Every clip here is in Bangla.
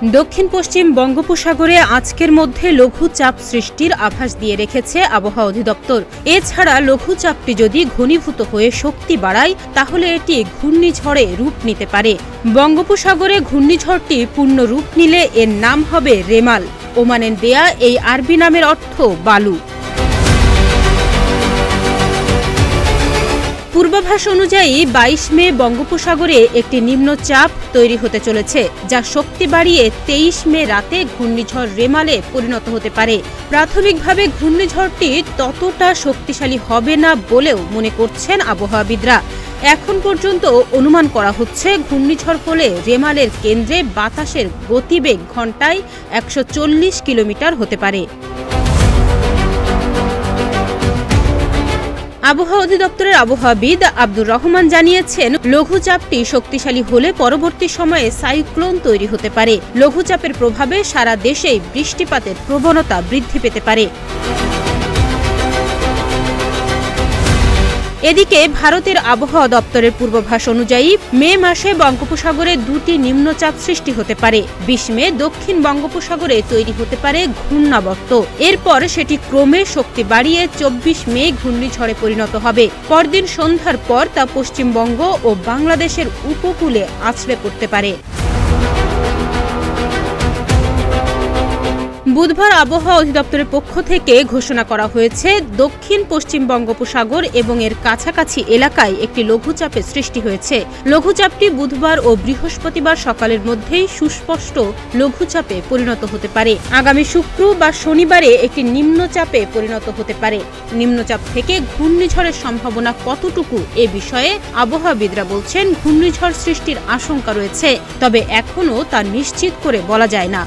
দক্ষিণ পশ্চিম বঙ্গোপসাগরে আজকের মধ্যে লঘুচাপ সৃষ্টির আভাস দিয়ে রেখেছে আবহাওয়া অধিদপ্তর। এছাড়া লঘুচাপটি যদি ঘনীভূত হয়ে শক্তি বাড়ায় তাহলে এটি ঘূর্ণিঝড়ে রূপ নিতে পারে। বঙ্গোপসাগরে ঘূর্ণিঝড়টি পূর্ণ রূপ নিলে এর নাম হবে রেমাল। ওমানের দেয়া এই আরবি নামের অর্থ বালু। পূর্বাভাস অনুযায়ী ২২ মে বঙ্গোপসাগরে একটি নিম্নচাপ তৈরি হতে চলেছে, যা শক্তি বাড়িয়ে ২৩ মে রাতে ঘূর্ণিঝড় রেমালে পরিণত হতে পারে। প্রাথমিকভাবে ঘূর্ণিঝড়টি ততটা শক্তিশালী হবে না বলেও মনে করছেন আবহাওয়াবিদরা। এখন পর্যন্ত অনুমান করা হচ্ছে ঘূর্ণিঝড় হলে রেমালের কেন্দ্রে বাতাসের গতিবেগ ঘণ্টায় ১৪০ কিলোমিটার হতে পারে। আবহাওয়া অধিদপ্তরের আবহাওয়াবিদ আব্দুর রহমান জানিয়েছেন, লঘুচাপটি শক্তিশালী হলে পরবর্তী সময়ে সাইক্লোন তৈরি হতে পারে। লঘুচাপের প্রভাবে সারা দেশেই বৃষ্টিপাতের প্রবণতা বৃদ্ধি পেতে পারে। এদিকে ভারতের আবহাওয়া দপ্তরের পূর্বাভাস অনুযায়ী মে মাসে বঙ্গোপসাগরে দুটি নিম্নচাপ সৃষ্টি হতে পারে। ২০ মে দক্ষিণ বঙ্গোপসাগরে তৈরি হতে পারে ঘূর্ণাবর্ত। এরপর সেটি ক্রমে শক্তি বাড়িয়ে ২৪ মে ঘূর্ণিঝড়ে পরিণত হবে। পরদিন সন্ধ্যার পর তা পশ্চিমবঙ্গ ও বাংলাদেশের উপকূলে আছড়ে পড়তে পারে। বুধবার আবহাওয়া অধিদপ্তরের পক্ষ থেকে ঘোষণা করা হয়েছে, দক্ষিণ পশ্চিম বঙ্গোপসাগর এবং এর কাছাকাছি এলাকায় একটি লঘুচাপের সৃষ্টি হয়েছে। লঘুচাপটি বুধবার ও বৃহস্পতিবার সকালের মধ্যেই সুস্পষ্ট লঘুচাপে পরিণত হতে পারে। আগামী শুক্র বা শনিবারে একটি নিম্নচাপে পরিণত হতে পারে। নিম্নচাপ থেকে ঘূর্ণিঝড়ের সম্ভাবনা কতটুকু এ বিষয়ে আবহাওয়াবিদরা বলছেন, ঘূর্ণিঝড় সৃষ্টির আশঙ্কা রয়েছে, তবে এখনও তা নিশ্চিত করে বলা যায় না।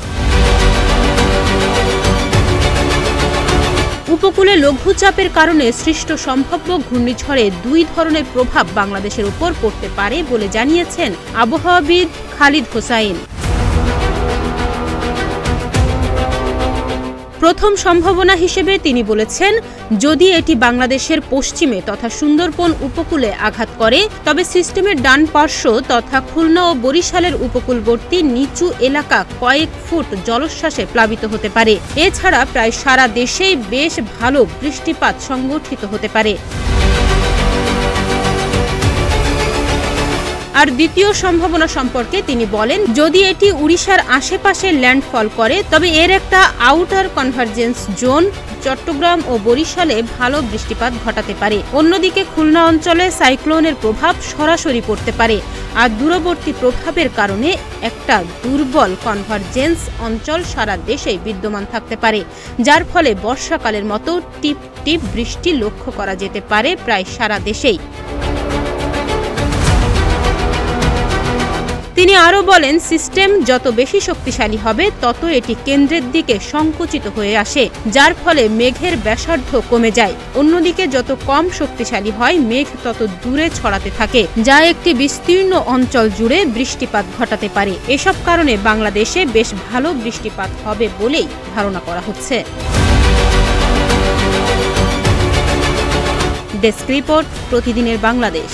উপকূলে লঘুচাপের কারণে সৃষ্ট সম্ভাব্য ঘূর্ণিঝড়ে দুই ধরনের প্রভাব বাংলাদেশের উপর পড়তে পারে বলে জানিয়েছেন আবহাওয়াবিদ খালিদ হোসাইন। প্রথম সম্ভাবনা হিসেবে তিনি বলেছেন, যদি এটি বাংলাদেশের পশ্চিমে তথা সুন্দরবন উপকূলে আঘাত করে তবে সিস্টেমের ডান পার্শ্ব তথা খুলনা ও বরিশালের উপকূলবর্তী নিচু এলাকা কয়েক ফুট জলোচ্ছ্বাসে প্লাবিত হতে পারে। এছাড়া প্রায় সারা দেশেই বেশ ভালো বৃষ্টিপাত সংঘটিত হতে পারে। আর দ্বিতীয় সম্ভাবনা সম্পর্কে তিনি বলেন, যদি এটি উড়িষ্যার আশেপাশে ল্যান্ডফল করে তবে এর একটা আউটার কনভার্জেন্স জোন চট্টগ্রাম ও বরিশালে ভালো বৃষ্টিপাত ঘটাতে পারে। অন্যদিকে খুলনা অঞ্চলে সাইক্লোনের প্রভাব সরাসরি পড়তে পারে। আর দূরবর্তী প্রভাবের কারণে একটা দুর্বল কনভার্জেন্স অঞ্চল সারা দেশে বিদ্যমান থাকতে পারে, যার ফলে বর্ষাকালের মতো টিপ টিপ বৃষ্টি লক্ষ্য করা যেতে পারে প্রায় সারা দেশেই। তিনি আরও বলেন, সিস্টেম যত বেশি শক্তিশালী হবে তত এটি কেন্দ্রের দিকে সংকুচিত হয়ে আসে, যার ফলে মেঘের ব্যাসার্ধ কমে যায়। অন্যদিকে যত কম শক্তিশালী হয় মেঘ তত দূরে ছড়াতে থাকে, যা একটি বিস্তীর্ণ অঞ্চল জুড়ে বৃষ্টিপাত ঘটাতে পারে। এসব কারণে বাংলাদেশে বেশ ভালো বৃষ্টিপাত হবে বলেই ধারণা করা হচ্ছে। ডেস্ক রিপোর্ট, প্রতিদিনের বাংলাদেশ।